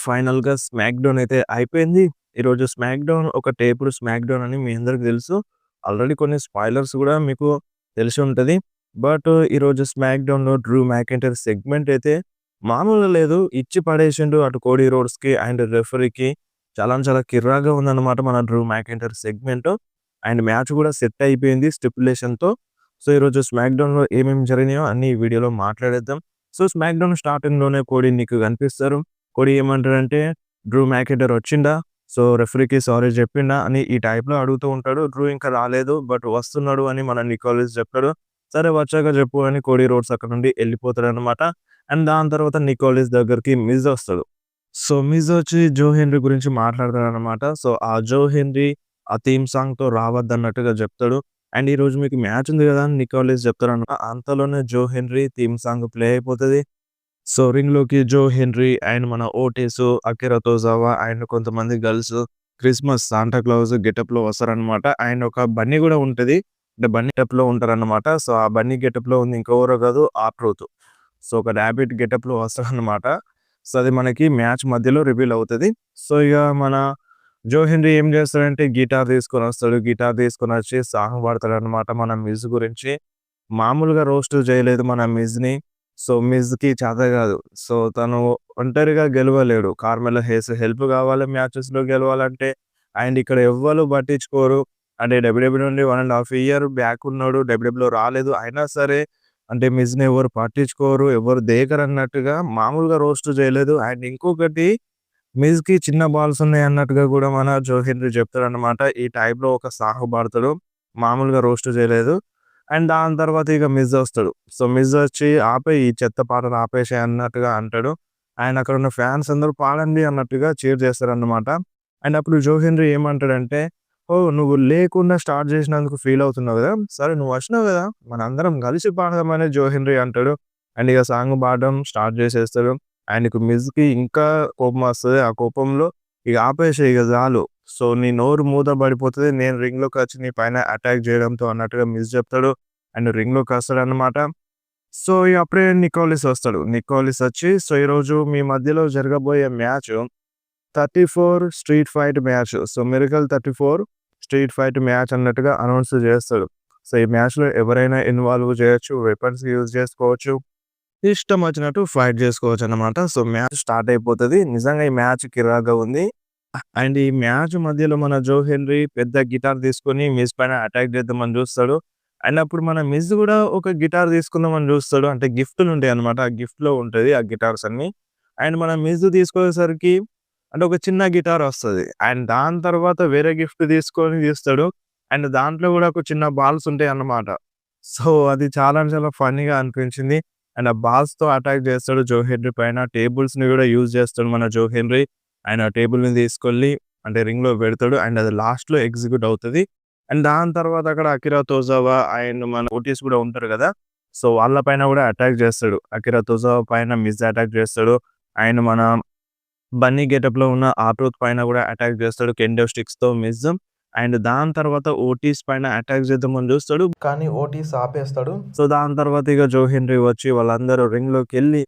ఫైనల్‌గా smack down అయితే అయిపోయింది. ఈరోజు స్మాక్ డౌన్ ఒక టేపుడు స్మాక్ డౌన్ అని మీ అందరికి తెలుసు. ఆల్రెడీ కొన్ని స్పాయిలర్స్ గూడా మీకు తెలిసి ఉంటది. బట్ ఈరోజు స్మాక్ డౌన్‌లో డ్రూ మ్యాకింటైర్ సెగ్మెంట్ అయితే మామూలుగా లేదు. ఇచ్చి పడేసిండు అటు కోడీ రోడ్స్‌కి అండ్ రెఫరీకి. చాలా కిర్రాగా ఉందన్నమాట మన Drew McIntyre segment. And match గూడా సెట్ అయిపోయింది స్టిప్యులేషన్‌తో. సో, ఈరోజు స్మాక్ డౌన్‌లో ఏమేమి జరిగినాయో అన్నీ ఈ వీడియోలో మాట్లాడేద్దాం. సో, స్మాక్ డౌన్ స్టార్టింగ్‌లోనే కోడీ నీకు కనిపిస్తారు. కోడీ ఏమంటాడంటే, "డ్రూ మ్యాకింటైర్ వచ్చిండా? సో, రెఫరీకి సారీ చెప్పిండా?" అని ఈ టైప్‌లో అడుగుతూ ఉంటాడు. డ్రూ ఇంకా రాలేదు. బట్ వస్తున్నాడు అని మన నికోలస్ చెప్తాడు. సరే వచ్చాక చెప్పు అని కోడీ రోడ్స్ అక్కడ నుండి ఎళ్ళిపోతాడనమాట. అండ్ దాని తర్వాత నికోలస్ దగ్గరికి మిజ్ వస్తాడు. సో, మిజ్ వచ్చి జో హెన్రీ గురించి మాట్లాడతాడనమాట. సో, ఆ జో హెన్రీ ఆ థీమ్ సాంగ్‌తో రావద్దన్నట్టుగా చెప్తాడు. అండ్ ఈరోజు మీకు మ్యాచ్ ఉంది గదా! అని నికోలస్ చెప్తాడనమాట. అంతలోనే జో హెన్రీ థీమ్ సాంగ్ ప్లే అయిపోతది. సో, రింగ్‌లోకి జో హెన్రీ అండ్ మన ఓటిసు, అకిరా తోజావా అండ్ కొంతమంది గర్ల్స్ క్రిస్మస్ సాంటా క్లాస్ గెటప్‌లో వస్తారనమాట. అండ్ ఒక బన్నీ గూడా ఉంటది. అంటే బన్నీ గెటప్‌లో ఉంటారనమాట. సో, ఆ బన్నీ గెటప్‌లో ఉంది ఇంకెవరో కాదు ఆర్ట్‌రూత్. సో, ఒక రాబిట్ గెటప్‌లో వస్తాడనమాట. సో, అది మనకి మ్యాచ్ మధ్యలో రివీల్ అవుతది. సో, ఇగ మన జో హెన్రీ ఏం చేస్తాడంటే గిటార్ తీసుకొనొస్తాడు. గిటార్ తీసుకొనొచ్చి సాంగ్ పాడతాడనమాట మన మిజ్ గురించి. మామూలుగా రోస్ట్ చేయలేదు మన మిజ్‌ని. సో, మిజ్‌కి చేత కాదు. సో, తను ఒంటరిగా గెలవలేడు. కార్మెలో హేస్ హెల్ప్ కావాలి మ్యాచెస్‌లో గెలవాలంటే. అండ్ ఇక్కడ ఎవ్వరు పట్టించుకోరు. అంటే డబ్ల్యూడబ్ల్యూ నుండి 1 ½ ఇయర్ బ్యాక్ ఉన్నాడు. డబ్ల్యూడబ్ల్యూలో రాలేదు. అయినా సరే అంటే మిజ్‌ని ఎవరు పట్టించుకోరు. ఎవరు దేకరన్నట్టుగా మామూలుగా రోస్ట్ చేయలేదు. అండ్ ఇంకొకటి మిజ్‌కి చిన్న బాల్స్ ఉన్నాయి అన్నట్టుగా కూడా మన జో హెన్రీ చెప్తాడన్నమాట. ఈ టైప్‌లో ఒక సాంగ్ పాడతాడు. మామూలుగా రోస్ట్ చేయలేదు. అండ్ దాని తర్వాత ఇక మిజ్ వస్తాడు. సో, మిజ్ వచ్చి "ఆపేయి ఈ చెత్త పాటను ఆపేసేయి" అన్నట్టుగా అంటాడు. అండ్ అక్కడున్న ఫ్యాన్స్ అందరూ "పాడండి" అన్నట్టుగా చీర్ చేస్తారన్నమాట. అండ్ అప్పుడు జో హెన్రీ ఏమంటాడంటే, "ఓహ్! నువ్వు లేకుండా స్టార్ట్ చేసినందుకు ఫీల్ అవుతున్నావు గదా! సరే నువ్వు వచ్చినావు గదా! మనందరం కలిసి పాడదామని" జో హెన్రీ అంటాడు. అండ్ ఇక సాంగ్ పాడడం స్టార్ట్ చేసేస్తాడు. ఆయనకు మిజ్‌కి ఇంకా కోపం వస్తది. ఆ కోపంలో "ఇక ఆపేసేయి ఇక చాలు. సో, నీ నోరు మూత పడిపోతది. నేను రింగ్‌లోకొచ్చి నీ పైన అటాక్ చేయడంతో" అన్నట్టుగా మిజ్ చెప్తాడు. అండ్ రింగ్‌లోకొస్తాడన్నమాట. సో, ఇగ అప్పుడే నికోలస్ వస్తాడు. నికోలస్ వచ్చి "సో, ఈరోజు మీ మధ్యలో జరగబోయే match 34 street fight match. So, miracle 34 street fight match" అన్నట్టుగా అనౌన్స్ చేస్తాడు. సో, ఈ మ్యాచ్‌లో ఎవరైనా ఇన్వాల్వ్ చేయొచ్చు. వెపన్స్ యూజ్ చేసుకోవచ్చు. ఇష్టం వచ్చినట్టు ఫైట్ చేసుకోవచ్చన్నమాట. సో, మ్యాచ్ స్టార్ట్ అయిపోతది. నిజంగా ఈ మ్యాచ్ కిరాక్‌గా ఉంది. అండ్ ఈ మ్యాచ్ మధ్యలో మన జో హెన్రీ పెద్ద గిటార్ తీసుకొని మిజ్ పైన అటాక్ చేద్దామని చూస్తాడు. అండ్ అప్పుడు మన మిజ్ గూడా ఒక గిటార్ తీసుకుందామని చూస్తాడు. అంటే గిఫ్ట్‌లుంటాయన్నమాట. ఆ గిఫ్ట్‌లో ఉంటది ఆ గిటార్స్ అన్నీ. అండ్ మన మిజ్ తీసుకునేసరికి అంటే ఒక చిన్న గిటార్ వస్తది. అండ్ దాని తర్వాత వేరే గిఫ్ట్ తీసుకొని తీస్తాడు. అండ్ దాంట్లో గూడా ఒక చిన్న బాల్స్ ఉంటాయన్నమాట. సో, అది చాలా ఫన్నీగా అనిపించింది. అండ్ ఆ బాల్స్‌తో అటాక్ చేస్తాడు జో హెన్రీ పైన. టేబుల్స్‌ని గూడా యూజ్ చేస్తాడు మన జో హెన్రీ. ఆయన టేబుల్‌ని తీసుకెళ్ళి అంటే రింగ్‌లో పెడతాడు. అండ్ అది లాస్ట్‌లో ఎగ్జిక్యూట్ అవుతది. అండ్ దాని తర్వాత అక్కడ అకిరా తోజావా అండ్ మన ఓటిస్ కూడా ఉంటారు గదా! సో, వాళ్ళ పైన గూడా అటాక్ చేస్తాడు. అకిరా తోజావా పైన మిజ్ అటాక్ చేస్తాడు. అండ్ మన బన్నీ గెటప్‌లో ఉన్న ఆర్ట్‌రూత్ పైన గూడా అటాక్ చేస్తాడు. కెండో స్టిక్స్‌తో మిజ్. అండ్ దాని తర్వాత ఓటిస్ పైన అటాక్ చేద్దామని చూస్తాడు. కానీ ఓటిస్ ఆపేస్తాడు. సో, దాని తర్వాత ఇక జో హెన్రీ వచ్చి వాళ్ళందరూ రింగ్‌లోకెళ్ళి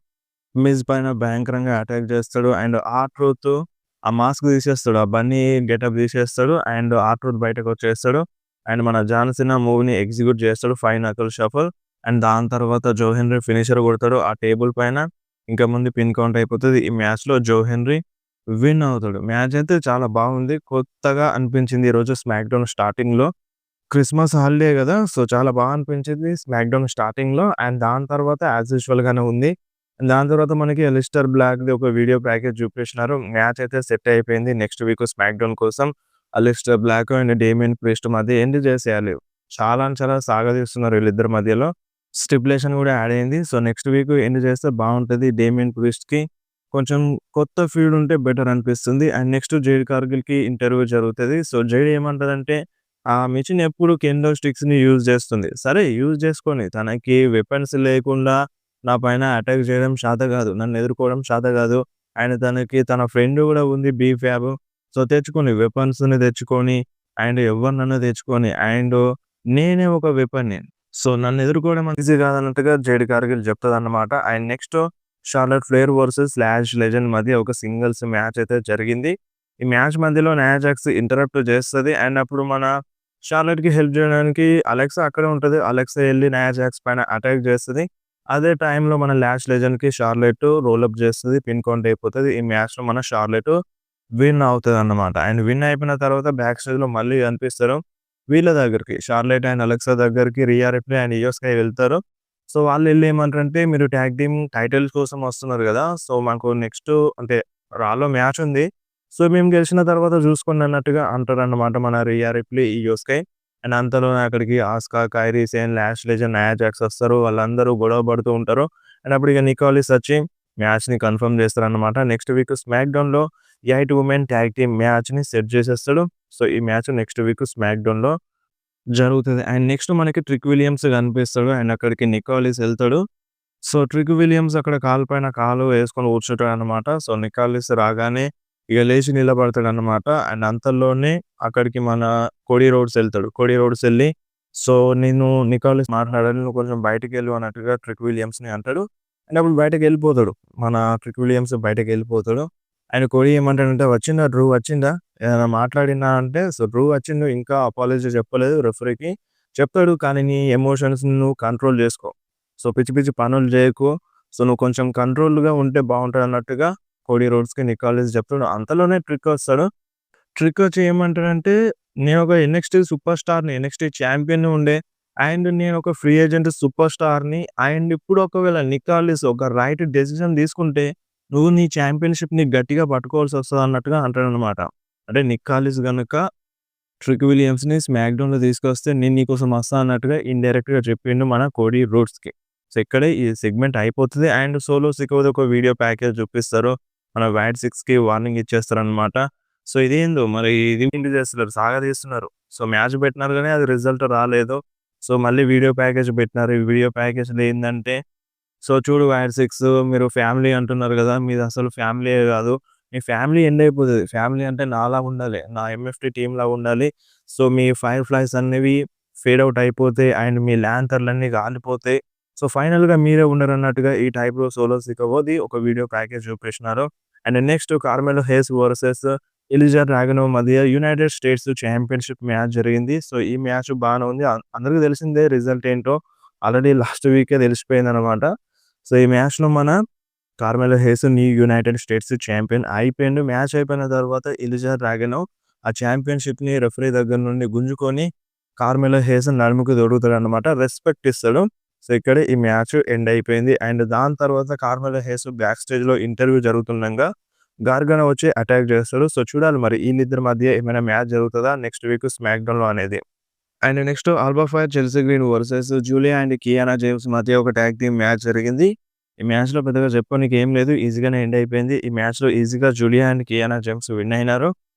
మిజ్ పైన భయంకరంగా అటాక్ చేస్తాడు. అండ్ ఆర్ట్‌రూత్ ఆ మాస్క్ తీసేస్తాడు. ఆ బన్నీ గెటప్ తీసేస్తాడు. అండ్ ఆర్ట్‌రూత్ బయటకొచ్చేస్తాడు. అండ్ మన జాన్ సీనా మూవ్‌ని ఎగ్జిక్యూట్ చేస్తాడు 5 నకిల్ షఫల్. అండ్ దాని తర్వాత జో హెన్రీ ఫినిషర్ కొడతాడు ఆ టేబుల్ పైన. ఇంకా ముందు పిన్ కౌంట్ అయిపోతది. ఈ మ్యాచ్‌లో జో హెన్రీ విన్ అవుతాడు. మ్యాచ్ అయితే చాలా బాగుంది. కొత్తగా అనిపించింది ఈరోజు స్మాక్ డౌన్ స్టార్టింగ్‌లో. క్రిస్మస్ హాలిడే గదా! సో, చాలా అనిపించింది స్మాక్ డౌన్ స్టార్టింగ్‌లో. అండ్ దాని తర్వాత యాజ్ యూజువల్‌గానే ఉంది. దాని తర్వాత మనకి అలిస్టర్ బ్లాక్‌ది ఒక వీడియో ప్యాకేజ్ చూపించినారు. మ్యాచ్ అయితే సెట్ అయిపోయింది. నెక్స్ట్ వీక్ స్మాక్ డౌన్ కోసం Aleister Black and Damian Priest మధ్య ఎండ్ చేసేయాలి. చాలా సాగదీస్తున్నారు వీళ్ళిద్దరి మధ్యలో. స్టిపులేషన్ గూడా యాడ్ అయింది. సో, నెక్స్ట్ వీక్ ఎండ్ చేస్తే బావుంటది. డేమియన్ ప్రీస్ట్‌కి కొంచెం కొత్త ఫీడ్ ఉంటే బెటర్ అనిపిస్తుంది. అండ్ నెక్స్ట్ జేడ్ కార్గిల్‌కి ఇంటర్వ్యూ జరుగుతది. సో, జేడ్ ఏమంటదంటే ఆ మెషిన్ ఎప్పుడు కెండో స్టిక్స్‌ని యూజ్ చేస్తుంది. సరే యూజ్ చేసుకొని తనకి వెపన్స్ లేకుండా నా పైన అటాక్ చేయడం శాత కాదు. నన్ను ఎదుర్కోవడం శాత కాదు. అండ్ తనకి తన ఫ్రెండ్ గూడా ఉంది బీఫ్యాబ్. సో, తెచ్చుకొని వెపన్స్‌ని తెచ్చుకొని అండ్ ఎవరినన్నా తెచ్చుకొని అండ్ నేనే ఒక వెపన్‌ని. సో, నన్ను ఎదుర్కోవడం ఈజీ కాదన్నట్టుగా జేడ్ కార్గిల్ చెప్తదన్నమాట. And next Charlotte Flair versus Lash Legend మధ్య ఒక సింగిల్స్ మ్యాచ్ అయితే జరిగింది. ఈ మ్యాచ్ మధ్యలో నియా జాక్స్ ఇంటరప్ట్ చేస్తది. అండ్ అప్పుడు మన షార్లెట్‌కి హెల్ప్ చేయడానికి అలెక్సా అక్కడే ఉంటది. అలెక్సా ఎళ్లి నియా జాక్స్ పైన అటాక్ చేస్తది. అదే టైంలో మన లాష్ లెజెండ్‌కి షార్లెట్ రోల్ అప్ చేస్తది. పిన్ కౌంట్ అయిపోతది. ఈ మ్యాచ్‌లో మన షార్లెట్ విన్ అవుతదన్నమాట. అండ్ విన్ అయిపోయిన తర్వాత బ్యాక్ స్టేజ్‌లో మళ్ళీ కనిపిస్తారు. వీళ్ళ దగ్గరికి షార్లెట్ అండ్ అలెక్సా దగ్గరికి రియా రిప్లీ అండ్ ఇయో స్కై వెళ్తారు. సో, వాళ్ళెళ్లి ఏమంటారంటే, "మీరు టాగ్ టీమ్ టైటిల్స్ కోసం వస్తున్నారు గదా! సో, మాకు నెక్స్ట్ అంటే రాలో మ్యాచ్ ఉంది. సో, మేము గెలిచిన తర్వాత చూసుకోండి" అన్నట్టుగా అంటారన్నమాట మన రియా రిప్లీ, ఇయో స్కై. అండ్ అంతలోనే అక్కడికి Asuka, Kairi Sane, Lash Legend, Nia Jax వస్తారు. వాళ్ళందరూ గొడవ పడుతూ ఉంటారు. అండ్ అప్పుడు ఇక నికోలిస్ వచ్చి మ్యాచ్‌ని కన్ఫర్మ్ చేస్తారన్నమాట. నెక్స్ట్ వీక్ స్మాక్ డౌన్‌లో 8 వుమెన్ టాగ్ టీమ్ మ్యాచ్‌ని సెట్ చేసేస్తాడు. సో, ఈ మ్యాచ్ నెక్స్ట్ వీక్ స్మాక్ డౌన్‌లో జరుగుతది. అండ్ నెక్స్ట్ మనకి ట్రిక్ విలియమ్స్ కనిపిస్తాడు. అండ్ అక్కడికి నికోలిస్ ఎళ్తాడు. సో, ట్రిక్ విలియమ్స్ అక్కడ కాలు పైన కాలు వేసుకొని కూర్చుంటాడనమాట. సో, నికోలిస్ రాగానే ఇక లేచి నిలబడతాడనమాట. అండ్ అంతలోనే అక్కడికి మన కోడీ రోడ్స్ ఎళ్తాడు. కోడీ రోడ్స్ ఎళ్లి, "సో, నేను నికోలిస్ మాట్లాడాలి. నువ్వు కొంచెం బయటికెళ్ళు" అన్నట్టుగా ట్రిక్ విలియమ్స్‌ని అంటాడు. అండ్ అప్పుడు బయటకెళ్ళిపోతాడు. మన ట్రిక్ విలియమ్స్ బయటకెళ్ళిపోతాడు. అండ్ కోడీ ఏమంటాడంటే, "వచ్చిందా డ్రూ వచ్చిందా? ఏమైనా మాట్లాడిందా?" అంటే, సో, డ్రూ వచ్చిండు. ఇంకా అపాలజీ చెప్పలేదు రెఫరీకి. చెప్తాడు కానీ నీ ఎమోషన్స్‌ని నువ్వు కంట్రోల్ జేసుకో. సో, పిచ్చి పిచ్చి పనులు జేయకు. సో, నువ్వు కొంచెం కంట్రోల్‌గా ఉంటే బావుంటదన్నట్టుగా కోడీ రోడ్స్‌కి నికోలస్ చెప్తాడు. అంతలోనే ట్రిక్ వస్తాడు. ట్రిక్ వచ్చి ఏమంటాడంటే, "నేనొక ఎన్ఎక్స్‌టీ సూపర్ స్టార్‌ని, ఎన్ఎక్స్‌టీ ఛాంపియన్‌ని ఉండే. అండ్ నేనొక ఫ్రీ ఏజెంట్ సూపర్ స్టార్‌ని. అండ్ ఇప్పుడు ఒకవేళ నికోలస్ ఒక రైట్ డెసిషన్ తీసుకుంటే, నువ్వు నీ ఛాంపియన్‌షిప్‌ని గట్టిగా పట్టుకోవాల్సొస్తది" అన్నట్టుగా అంటాడనమాట. అంటే నికోలస్ గనక ట్రిక్ విలియమ్స్‌ని స్మాక్ డౌన్‌లో తీసుకొస్తే నేను నీకోసం వస్తా అన్నట్టుగా ఇండైరెక్ట్‌గా చెప్పిండు మన కోడీ రోడ్స్‌కి. సో, ఇక్కడే ఈ సెగ్మెంట్ అయిపోతది. అండ్ సోలో సికోది ఒక వీడియో ప్యాకేజ్ చూపిస్తారు. మన వైట్ 6కి వార్నింగ్ ఇచ్చేస్తారనమాట. సో, ఇదేందో మరి ఇది ఏంటి చేస్తున్నారు సాగదీస్తున్నారు. సో, మ్యాచ్ పెట్టినారు గానీ అది రిజల్ట్ రాలేదు. సో, మళ్ళీ వీడియో ప్యాకేజ్ పెట్టినారు. ఈ వీడియో ప్యాకేజ్‌లో ఏందంటే, "సో, చూడు వైట్ 6 మీరు ఫ్యామిలీ అంటున్నారు గదా! మీదసలు ఫ్యామిలీయే గాదు. మీ ఫ్యామిలీ ఎండ్ అయిపోతది. ఫ్యామిలీ అంటే నాలాగుండాలి. నా ఎంఎఫ్‌టీ టీమ్‌లాగా ఉండాలి. సో, మీ ఫైర్ ఫ్లైస్ అనేవి ఫేడ్ ఔట్ అయిపోతాయి. అండ్ మీ ల్యాంతర్‌లన్నీ కాలిపోతాయి. సో, ఫైనల్‌గా మీరే ఉండరన్నట్టుగా ఈ టైప్‌లో సోలో సికోవోది ఒక వీడియో ప్యాకేజ్ చూపించినారు. And next Carmelo Hayes versus Ilja Dragunov మధ్య యునైటెడ్ స్టేట్స్ ఛాంపియన్‌షిప్ మ్యాచ్ జరిగింది. సో, ఈ మ్యాచ్ బానే ఉంది. అందరికి తెలిసిందే రిజల్ట్ ఏంటో. ఆల్రెడీ లాస్ట్ వీకే తెలిసిపోయిందనమాట. సో, ఈ మ్యాచ్‌లో మన కార్మెలో హేస్ న్యూ యునైటెడ్ స్టేట్స్ ఛాంపియన్ అయిపోయిండు. మ్యాచ్ అయిపోయిన తర్వాత ఎలిజా డ్రాగనోవ్ ఆ ఛాంపియన్‌షిప్‌ని రెఫరీ దగ్గర నుండి గుంజుకొని కార్మెలో హేస్ నడుముకి తొడుగుతాడనమాట. రెస్పెక్ట్ ఇస్తాడు. సో, ఇక్కడే ఈ మ్యాచ్ ఎండ్ అయిపోయింది. అండ్ దాని తర్వాత కార్మెలో హేస్ బ్యాక్ స్టేజ్‌లో ఇంటర్వ్యూ జరుగుతుండంగా గార్గనో వచ్చి అటాక్ చేస్తాడు. సో, చూడాలి మరి ఈళ్ళిద్దరి మధ్య ఏమైనా మ్యాచ్ జరుగుతదా నెక్స్ట్ వీక్ స్మాక్ డౌన్‌లో అనేది. And next Alba fire, Chelsea green versus Julia and Kiana James మధ్య ఒక టాగ్ టీమ్ మ్యాచ్ జరిగింది. ఈ మ్యాచ్‌లో పెద్దగా చెప్పుకోనికి ఏం లేదు. ఈజీగానే ఎండ్ అయిపోయింది. ఈ మ్యాచ్‌లో ఈజీగా Julia and Kiana James win అయినారు.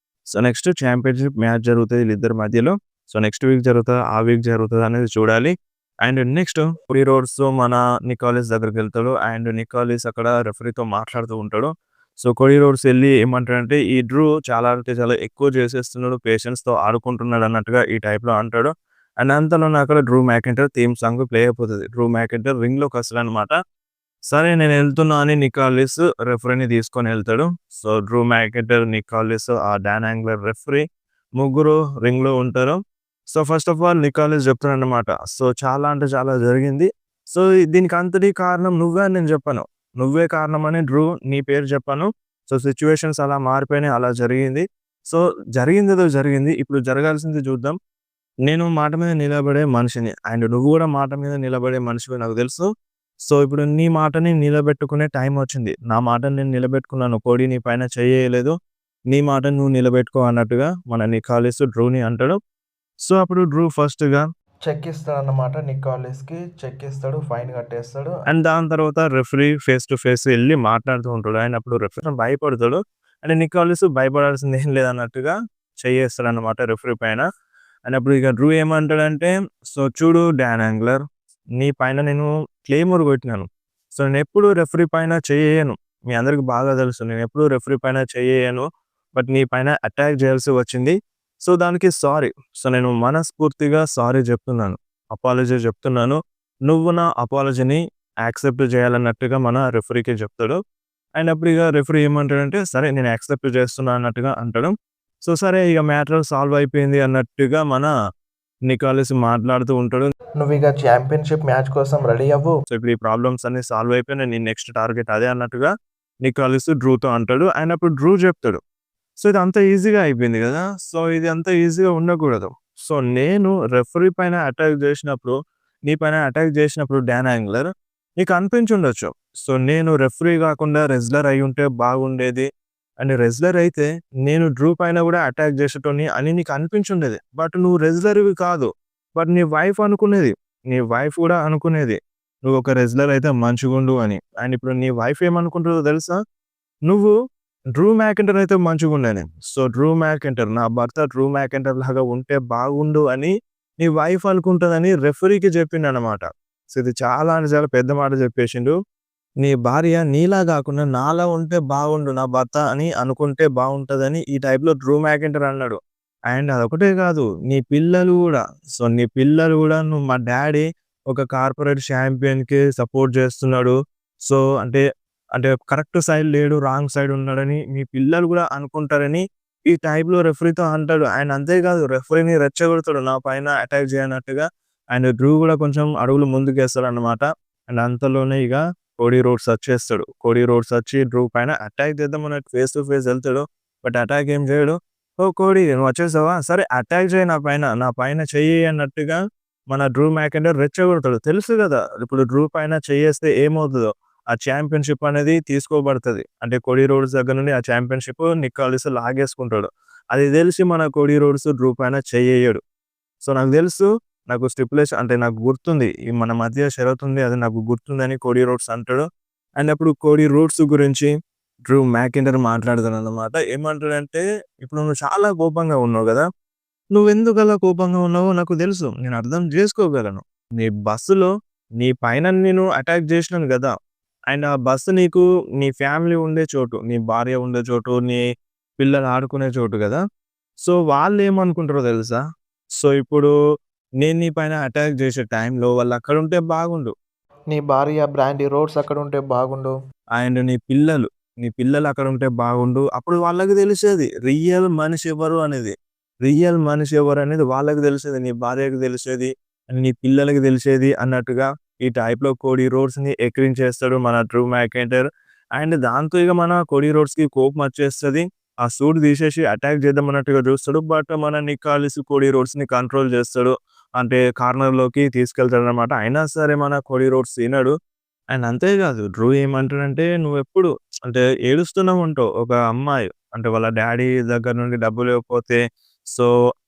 సో, నెక్స్ట్ ఛాంపియన్‌షిప్ మ్యాచ్ జరుగుతది వీళ్ళిద్దరి మధ్యలో. సో, నెక్స్ట్ వీక్ జరుగుతదా? ఆ వీక్ జరుగుతదా? అనేది చూడాలి. అండ్ నెక్స్ట్ కోడీ రోడ్స్ మన నికోలస్ దగ్గరికెళ్తాడు. అండ్ నికోలస్ అక్కడ రెఫరీతో మాట్లాడుతూ ఉంటాడు. సో, కోడీ రోడ్స్ ఎళ్లి ఏమంటాడంటే, "ఈ డ్రూ చాలా అంటే చాలా ఎక్కువ చేసేస్తున్నాడు. పేషెన్స్‌తో ఆడుకుంటున్నాడు" అన్నట్టుగా ఈ టైప్‌లో అంటాడు. అండ్ అంతలోనే అక్కడ Drew McIntyre theme song play అయిపోతది. డ్రూ మ్యాకింటైర్ రింగ్‌లోకొస్తాడనమాట. సరే నేనెళ్తున్నా అని నికోలస్ రెఫరీని తీసుకొనెళ్తాడు. So, Drew McIntyre, Nicholas, Dan Engler referee ముగ్గురు రింగ్‌లో ఉంటారు. So, first of all Nicholas చెప్తాడనమాట. "సో, చాలా అంటే చాలా జరిగింది. సో, దీనికంతటికి కారణం నువ్వే అని నేను చెప్పను. నువ్వే కారణమని డ్రూ నీ పేరు చెప్పను. సో, సిట్యుయేషన్స్ అలా మారిపోయినాయి. అలా జరిగింది. సో, జరిగిందేదో జరిగింది. ఇప్పుడు జరగాల్సింది చూద్దాం. నేను మాట మీద నిలబడే మనిషిని. అండ్ నువ్వు గూడా మాట మీద నిలబడే మనిషివి నాకు తెలుసు. సో, ఇప్పుడు నీ మాటని నిలబెట్టుకునే టైమొచ్చింది. నా మాటని నేను నిలబెట్టుకున్నాను. కోడి నీ పైన చెయ్యేయలేదు. నీ మాటని నువ్వు నిలబెట్టుకో" అన్నట్టుగా మన నికోలస్ డ్రూని అంటాడు. సో, అప్పుడు డ్రూ ఫస్ట్‌గా చెక్ ఇస్తాడన్నమాట నికోలస్‌కి. చెక్ ఇస్తాడు. ఫైన్ కట్టేస్తాడు. అండ్ దాని తర్వాత రెఫరీ ఫేస్ టు ఫేస్ ఎళ్లి మాట్లాడుతూ ఉంటాడు. ఆయన అప్పుడు రెఫరీ భయపడతాడు. అండ్ నికోలస్ భయపడాల్సింది ఏం లేదన్నట్టుగా చెయ్యేస్తాడన్నమాట రెఫరీ పైన. అండ్ అప్పుడు ఇక డ్రూ ఏమంటాడంటే, "సో, చూడు డాన్ యాంగ్లర్ నీ పైన నేను క్లెయిమోర్ కొట్టినాను. సో, నేనెప్పుడు రెఫరీ పైన చెయ్యెయ్యను. మీ అందరికి బాగా తెలుసు. నేనెప్పుడు రెఫరీ పైన చెయ్యెయ్యను. బట్ నీ పైన అటాక్ చేయాల్సి వచ్చింది. సో, దానికి సారీ. సో, నేను మనస్ఫూర్తిగా సారీ చెప్తున్నాను. అపాలజీ చెప్తున్నాను. నువ్వు నా అపాలజీని యాక్సెప్ట్ చేయాలన్నట్టుగా మన రెఫరీకి చెప్తాడు. అండ్ అప్పుడు ఇక రెఫరీ ఏమంటాడంటే, సరే నేను యాక్సెప్ట్ చేస్తున్నా అన్నట్టుగా అంటాడు. సో, సరే ఇక మ్యాటర్ సాల్వ్ అయిపోయింది అన్నట్టుగా మన నికోలస్ మాట్లాడుతూ ఉంటాడు. నువ్విక ఛాంపియన్‌షిప్ మ్యాచ్ కోసం రెడీ అవ్వు. సో, ఇప్పుడు ఈ ప్రాబ్లమ్స్ అన్నీ సాల్వ్ అయిపోయినాయి. నీ నెక్స్ట్ టార్గెట్ అదే అన్నట్టుగా నికోలస్ డ్రూతో అంటాడు. అండ్ అప్పుడు డ్రూ చెప్తాడు, సో, ఇది అంత ఈజీగా అయిపోయింది కదా! సో, ఇది అంత ఈజీగా ఉండకూడదు. సో, నేను రెఫరీ పైన అటాక్ చేసినప్పుడు, నీ పైన అటాక్ చేసినప్పుడు డాన్ యాంగ్లర్ నీకు అనిపించుండొచ్చు. సో, నేను రెఫరీ కాకుండా రెజ్లర్ అయ్యుంటే బాగుండేది. అండ్ రెజ్లర్ అయితే నేను డ్రూ పైన కూడా అటాక్ చేసేటోడిని అని నీకు అనిపించుండేది. బట్ నువ్వు రెజ్లర్‌వి కాదు. బట్ నీ వైఫ్ అనుకునేది. నీ వైఫ్ కూడా అనుకునేది, నువ్వు ఒక రెజ్లర్ అయితే మంచిగుండు అని. అండ్ ఇప్పుడు నీ వైఫ్ ఏమనుకుంటుందో తెలుసా? నువ్వు డ్రూ మ్యాకెంటర్ అయితే మంచిగుండని. సో, డ్రూ మ్యాకెంటర్ నా భర్త డ్రూ మ్యాకెంటర్ లాగా ఉంటే బాగుండు అని నీ వైఫ్ అనుకుంటదని రెఫరీకి చెప్పిండనమాట. సో, ఇది చాలా అంటే చాలా పెద్ద మాట చెప్పేసిండు. నీ భార్య నీలా గాకుండా నాలా ఉంటే బాగుండు నా భర్త అని అనుకుంటే బాగుంటదని ఈ టైప్‌లో డ్రూ మ్యాకెంటర్ అన్నాడు. అండ్ అదొకటే కాదు, నీ పిల్లలు గూడా. సో, నీ పిల్లలు గూడా నువ్వు మా డ్యాడీ ఒక కార్పొరేట్ ఛాంపియన్‌కి సపోర్ట్ చేస్తున్నాడు. సో, అంటే కరెక్ట్ సైడ్ లేడు, రాంగ్ సైడ్ ఉన్నాడని మీ పిల్లలు గూడా అనుకుంటారని ఈ టైప్‌లో రెఫరీతో అంటాడు. అండ్ అంతేకాదు రెఫరీని రెచ్చగొడతాడు నా పైన అటాక్ చేయనట్టుగా. అండ్ డ్రూ గూడా కొంచెం అడుగులు ముందుకేస్తాడన్నమాట. అండ్ అంతలోనే ఇక కోడీ రోడ్స్ వచ్చేస్తాడు. కోడీ రోడ్స్ వచ్చి డ్రూ పైన అటాక్ చేద్దాం అన్నట్టు ఫేస్ టు ఫేస్ వెళ్తాడు. బట్ అటాక్ ఏం చేయడు. "ఓ కోడీ నువ్వు వచ్చేసావా? సరే అటాక్ చేయి నా పైన చెయ్యి" అన్నట్టుగా మన డ్రూ మ్యాకెండర్ రెచ్చగొడతాడు. తెలుసు కదా ఇప్పుడు డ్రూ పైన చెయ్యేస్తే ఏమవుతదో, ఆ ఛాంపియన్‌షిప్ అనేది తీసుకోబడతది. అంటే కోడీ రోడ్స్ దగ్గర నుండి ఆ ఛాంపియన్‌షిప్ నికోలస్ లాగేసుకుంటాడు. అది తెలిసి మన కోడీ రోడ్స్ డ్రూ పైన చెయ్యెయ్యడు. సో, నాకు తెలుసు, నాకు స్టిపులేషన్ అంటే నాకు గుర్తుంది. ఈ మన మధ్య షరతుంది అది నాకు గుర్తుందని కోడీ రోడ్స్ అంటాడు. అండ్ అప్పుడు కోడీ రోడ్స్ గురించి డ్రూ మ్యాకెండర్ మాట్లాడతాడన్నమాట. ఏమంటాడంటే, "ఇప్పుడు నువ్వు చాలా కోపంగా ఉన్నావు గదా! నువ్వెందుకలా కోపంగా ఉన్నావో నాకు తెలుసు. నేను అర్థం చేసుకోగలను. నీ బస్సులో నీ పైన నేను అటాక్ చేసినాను గదా! అండ్ ఆ బస్సు నీకు నీ ఫ్యామిలీ ఉండే చోటు, నీ భార్య ఉండే చోటు, నీ పిల్లలు ఆడుకునే చోటు గదా! సో, వాళ్ళేమనుకుంటారో తెలుసా? సో, ఇప్పుడు నేను నీ పైన అటాక్ చేసే టైంలో వాళ్ళక్కడుంటే బాగుండు. నీ భార్య బ్రాండీ రోడ్స్ అక్కడుంటే బాగుండు. అండ్ నీ పిల్లలు అక్కడుంటే బాగుండు. అప్పుడు వాళ్ళకి తెలిసేది రియల్ మనిషి ఎవరు అనేది. రియల్ మనిషి ఎవరనేది వాళ్ళకి తెలిసేది. నీ భార్యకి తెలిసేది, నీ పిల్లలకి తెలిసేది అన్నట్టుగా ఈ టైప్‌లో కోడీ రోడ్స్‌ని ఎక్కిరించేస్తాడు మన డ్రూ మ్యాకెంటైర్. అండ్ దాంతో ఇక మన కోడీ రోడ్స్‌కి కోపమొచ్చేస్తది. ఆ సూట్ తీసేసి అటాక్ చేద్దాం అన్నట్టుగా చూస్తాడు. బట్ మన నికోలస్ కోడీ రోడ్స్‌ని కంట్రోల్ చేస్తాడు. అంటే కార్నర్‌లోకి తీసుకెళ్తాడనమాట. అయినా సరే మన కోడీ రోడ్స్ ఇనడు. అండ్ అంతేకాదు డ్రూ ఏమంటాడంటే, "నువ్వెప్పుడు అంటే ఏడుస్తూనే ఉంటావు. ఒక అమ్మాయి అంటే వాళ్ళ డ్యాడీ దగ్గర నుండి డబ్బులివ్వకపోతే సో,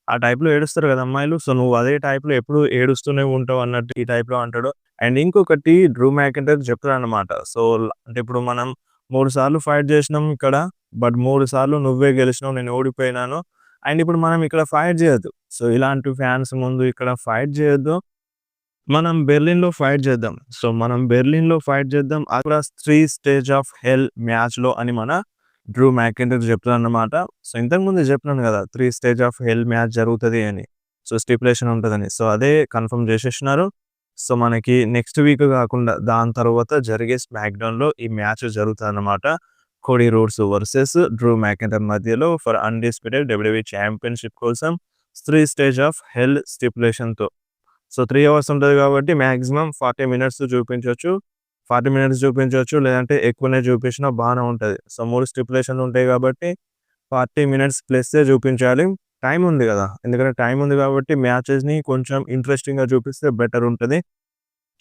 ఆ టైప్‌లో ఏడుస్తారు కదా అమ్మాయిలు. సో, నువ్వు అదే టైప్‌లో ఎప్పుడు ఏడుస్తూనే ఉంటావు" అన్నట్టు ఈ టైప్‌లో అంటాడు. అండ్ ఇంకొకటి డ్రూ మ్యాకెంటైర్ చెప్తాడనమాట. సో, అంటే ఇప్పుడు మనం 3 సార్లు ఫైట్ చేసినాం ఇక్కడ. బట్ 3 సార్లు నువ్వే గెలిచినావు. నేను ఓడిపోయినాను. అండ్ ఇప్పుడు మనం ఇక్కడ ఫైట్ చేయొద్దు. సో, ఇలాంటి ఫ్యాన్స్ ముందు ఇక్కడ ఫైట్ చేయొద్దు. మనం బెర్లిన్‌లో ఫైట్ చేద్దాం. సో, మనం బెర్లిన్‌లో ఫైట్ చేద్దాం. అక్కడ 3 స్టేజ్ ఆఫ్ హెల్ మ్యాచ్‌లో అని మన డ్రూ మ్యాకెంటైర్ చెప్తాడన్నమాట. సో, ఇంతకుముందే చెప్పినాను కదా! 3 స్టేజ్ ఆఫ్ హెల్ మ్యాచ్ జరుగుతది అని. సో, స్టిపులేషన్ ఉంటదని. సో, అదే కన్ఫర్మ్ చేసేసినారు. సో, మనకి నెక్స్ట్ వీక్ కాకుండా దాని తర్వాత జరిగే స్మాక్ డౌన్‌లో ఈ మ్యాచ్ జరుగుతదన్నమాట. Cody Rhodes versus Drew McIntyre మధ్యలో ఫర్ అన్‌డిస్ప్యూటెడ్ డబ్ల్యూడబ్ల్యూఈ ఛాంపియన్‌షిప్ కోసం 3 స్టేజ్ ఆఫ్ హెల్ స్టిపులేషన్‌తో. సో, 3 అవర్స్ ఉంటది కాబట్టి మాక్సిమం 40 మినిట్స్ చూపించొచ్చు. 40 మినిట్స్ చూపించొచ్చు. లేదంటే ఎక్కువనే చూపించినా బానే ఉంటది. సో, 3 స్టిపులేషన్‌లు ఉంటాయి కాబట్టి 40 మినిట్స్ ప్లస్సే చూపించాలి. టైం ఉంది గదా! ఎందుకంటే టైం ఉంది కాబట్టి మ్యాచెస్‌ని కొంచెం ఇంట్రెస్టింగ్‌గా చూపిస్తే బెటర్ ఉంటది.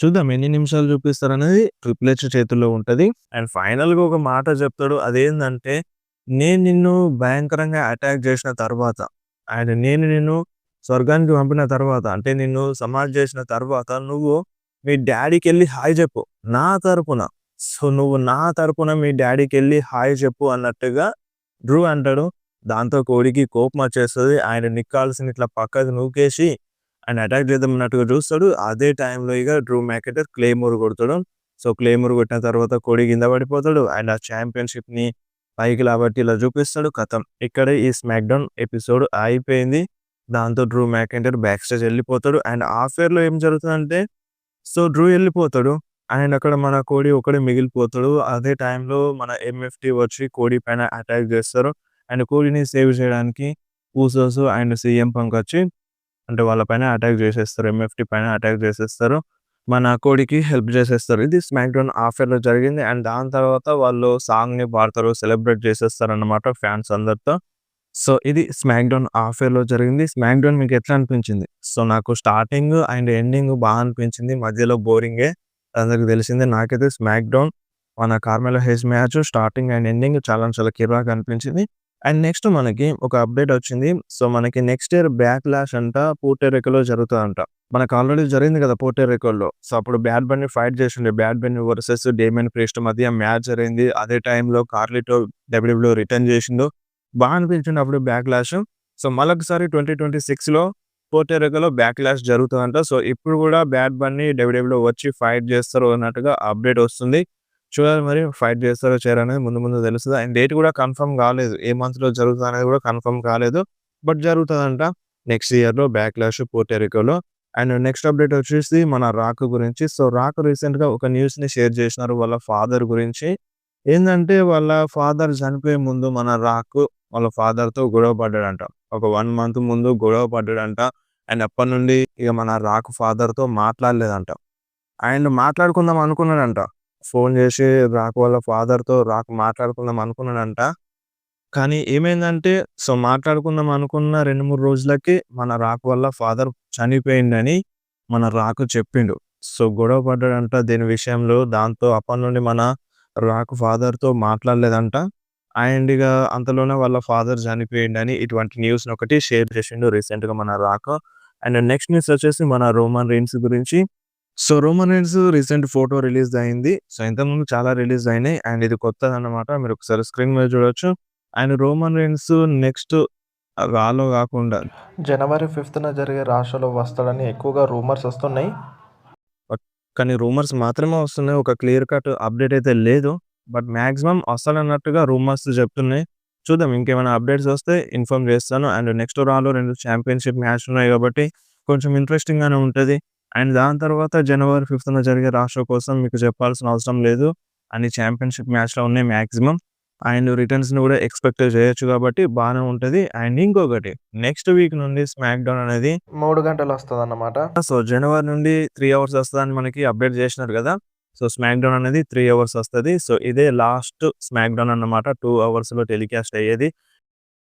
చూద్దాం ఎన్ని నిమిషాలు చూపిస్తారనేది ట్రిపుల్ హెచ్ చేతుల్లో ఉంటది. అండ్ ఫైనల్‌గా ఒక మాట చెప్తాడు. అదేందంటే, "నేను నిన్ను భయంకరంగా అటాక్ చేసిన తర్వాత అండ్ నేను నిన్ను స్వర్గానికి పంపిన తర్వాత అంటే నిన్ను సమాధి చేసిన తర్వాత నువ్వు మీ డ్యాడీకెళ్ళి హాయ్ చెప్పు. నా తరపున. సో, నువ్వు నా తరపున మీ డ్యాడీకెళ్ళి హాయ్ చెప్పు" అన్నట్టుగా డ్రూ అంటాడు. దాంతో కోడీకి కోపమొచ్చేస్తది. ఆయన నిక్కాల్సిన ఇట్లా పక్కకు నూకేసి ఆయన అటాక్ చేద్దాం అన్నట్టుగా చూస్తాడు. అదే టైంలో ఇక డ్రూ మ్యాకెంటైర్ క్లేమోర్ కొడతాడు. సో, క్లేమోర్ కొట్టిన తర్వాత కోడీ కింద పడిపోతాడు. అండ్ ఆ ఛాంపియన్‌షిప్‌ని పైకి లాబట్టి ఇలా చూపిస్తాడు. ఖతం. ఇక్కడే ఈ స్మాక్ డౌన్ ఎపిసోడ్ అయిపోయింది. దాంతో డ్రూ మ్యాకెంటైర్ బ్యాక్ స్టేజ్ ఎళ్ళిపోతాడు. అండ్ ఆఫ్‌వేర్‌లో ఏం జరుగుతదంటే, సో, డ్రూ ఎళ్ళిపోతాడు. అండ్ అక్కడ మన కోడి ఒక్కడే మిగిలిపోతాడు. అదే టైంలో మన ఎంఎఫ్‌టి వచ్చి కోడి పైన అటాక్ చేస్తారు. అండ్ కోడిని సేవ్ చేయడానికి ఉసోస్ అండ్ సీఎం పంక్ వచ్చి అంటే వాళ్ళ పైన అటాక్ చేసేస్తారు. ఎంఎఫ్‌టి పైన అటాక్ చేసేస్తారు. మన కోడికి హెల్ప్ చేసేస్తారు. ఇది స్మాక్‌డౌన్ ఆఫర్‌లో జరిగింది. అండ్ దాని తర్వాత వాళ్ళు సాంగ్‌ని పాడతారు. సెలబ్రేట్ చేసేస్తారన్నమాట ఫ్యాన్స్ అందరితో. సో, ఇది స్మాక్‌డౌన్ ఆఫర్‌లో జరిగింది. స్మాక్‌డౌన్ మీకు ఎట్లా అనిపించింది? సో, నాకు స్టార్టింగ్ అండ్ ఎండింగ్ అనిపించింది. మధ్యలో బోరింగే. అందరికి తెలిసిందే. నాకైతే స్మాక్‌డౌన్ మన 'కార్మెలో హేస్' మ్యాచ్ స్టార్టింగ్ అండ్ ఎండింగ్ చాలా చాలా కిర్రాక్ అనిపించింది. అండ్ నెక్స్ట్ మనకి ఒక అప్డేట్ వచ్చింది. సో, మనకి నెక్స్ట్ ఇయర్ బ్యాక్‌లాష్ అంట పూర్టోరికోలో జరుగుతదంట. మనకు ఆల్రెడీ జరిగింది కదా! పూర్టోరికోలో. సో, అప్పుడు 'బ్యాడ్ బన్నీ' ఫైట్ చేసిండే. 'Bad Bunny' versus 'Damian Priest' మధ్య మ్యాచ్ జరిగింది. అదే టైంలో 'కార్లిటో' డబ్ల్యూడబ్ల్యూఈ రిటర్న్ చేసిండు. అనిపించింది అప్పుడు బ్యాక్‌లాష్. సో, మళ్ళొకసారి 2026లో పోర్టోరికోలో బ్యాక్‌లాష్ జరుగుతదంట. సో, ఇప్పుడు కూడా 'బ్యాడ్ బన్నీ' డబ్ల్యూడబ్ల్యూఈలో వచ్చి ఫైట్ చేస్తారు అన్నట్టుగా అప్డేట్ వస్తుంది. చూడాలి మరి ఫైట్ చేస్తారో చేయరో అనేది ముందు ముందు తెలుస్తది. అండ్ డేట్ కూడా కన్ఫర్మ్ కాలేదు. ఏ మంత్‌లో జరుగుతదనేది కూడా కన్ఫర్మ్ కాలేదు. బట్ జరుగుతదంట. నెక్స్ట్ ఇయర్‌లో బ్యాక్‌లాష్ పోర్టోరికోలో. అండ్ నెక్స్ట్ అప్డేట్ వచ్చేసి మన 'రాక్' గురించి. సో, 'రాక్' రీసెంట్‌గా ఒక న్యూస్‌ని షేర్ చేసినారు వాళ్ళ ఫాదర్ గురించి. ఏందంటే వాళ్ళ ఫాదర్ చనిపోయే ముందు మన 'రాక్' వాళ్ళ ఫాదర్‌తో గొడవ పడ్డాడంట. ఒక 1 మంత్ ముందు గొడవ పడ్డాడంట. అండ్ అప్పటినుండి ఇగ మన 'రాక్' ఫాదర్‌తో మాట్లాడలేదంట. అండ్ మాట్లాడుకుందాం అనుకున్నాడంట. ఫోన్ చేసి 'రాక్' వాళ్ళ ఫాదర్‌తో 'రాక్' మాట్లాడుకుందాం అనుకున్నాడంట. కానీ ఏమైందంటే సో, మాట్లాడుకుందాం అనుకున్న 2, 3 రోజులకి మన 'రాక్' వాళ్ళ ఫాదర్ చనిపోయిండని మన 'రాక్' చెప్పిండు. సో, గొడవ పడ్డాడంట దీని విషయంలో. దాంతో అప్పటినుండి మన 'రాక్' ఫాదర్‌తో మాట్లాడలేదంట. అండ్ ఇగ అంతలోనే వాళ్ళ ఫాదర్ చనిపోయిండని ఇటువంటి న్యూస్‌ని ఒకటి షేర్ చేసిండు రీసెంట్‌గా మన 'రాక్'. అండ్ నెక్స్ట్ న్యూస్ వచ్చేసి మన 'రోమన్ రీన్స్' గురించి. So, 'Roman Reigns' recent photo release అయింది. సో, ఇంతకుముందు చాలా రిలీజ్ అయినాయి. అండ్ ఇది కొత్తదన్నమాట. మీరు ఒకసారి స్క్రీన్ మీద చూడొచ్చు. అండ్ 'రోమన్ రీన్స్' నెక్స్ట్ రాలో కాకుండా జనవరి 5న జరిగే రా షోలో వస్తాడని ఎక్కువగా రూమర్స్ వస్తున్నాయి. కానీ రూమర్స్ మాత్రమే వస్తున్నాయి. ఒక క్లియర్ కట్ అప్డేట్ అయితే లేదు. బట్ మాక్సిమం వస్తాడన్నట్టుగా రూమర్స్ చెప్తున్నాయి. చూద్దాం ఇంకేమైనా అప్డేట్స్ వస్తే ఇన్ఫార్మ్ చేస్తాను. అండ్ నెక్స్ట్ రాలో 2 ఛాంపియన్‌షిప్ మ్యాచ్‌లు ఉన్నాయి కాబట్టి కొంచెం ఇంట్రెస్టింగ్‌గానే ఉంటది. అండ్ దాని తర్వాత జనవరి 5న జరిగే రా షో కోసం మీకు చెప్పాల్సిన అవసరం లేదు. అన్ని ఛాంపియన్‌షిప్ మ్యాచ్‌లు ఉన్నాయి మాక్సిమం. అండ్ రిటర్న్స్‌ని కూడా ఎక్స్‌పెక్ట్ చేయొచ్చు కాబట్టి బానే ఉంటది. అండ్ ఇంకొకటి నెక్స్ట్ వీక్ నుండి స్మాక్ డౌన్ అనేది 3 గంటలు వస్తదన్నమాట. సో, జనవరి నుండి 3 అవర్స్ వస్తదని మనకి అప్డేట్ చేసినారు గదా! సో, స్మాక్ డౌన్ అనేది 3 అవర్స్ వస్తది. సో, ఇదే లాస్ట్ స్మాక్ డౌన్ అన్నమాట. 2 అవర్స్‌లో టెలికాస్ట్ అయ్యేది.